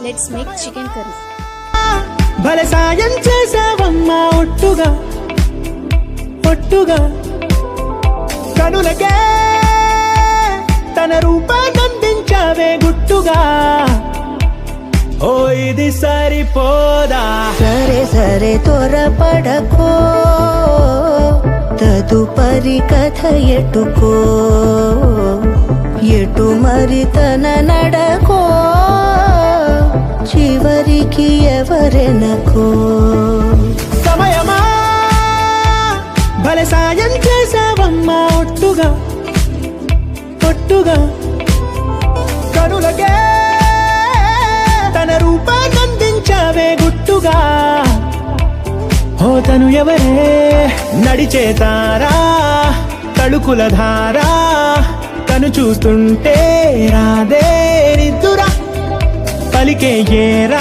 Let's make chicken curry. భలే సాయం చేసావమ్మా ఒట్టుగా ఒట్టుగా కనులకే తన రూపాన్నందించావే గుట్టుగా. ఓ ఇది సరిపోదా, సరే సరే త్వరపడకో, తదుపరి కథ ఎటుకో, ఎటు మరి తన నడకో, చివరికి ఎవరెనకో. సమయమా భలే సాయం చేసావమ్మా ఒట్టుగా ఒట్టుగా కనులకే తన రూపాన్నందించావే గుట్టుగా. ఓ తను ఎవరే నడిచే తారా, తళుకుల ధారా, తను చూస్తుంటే రాదే నిద్దురా, పలికే ఏరా.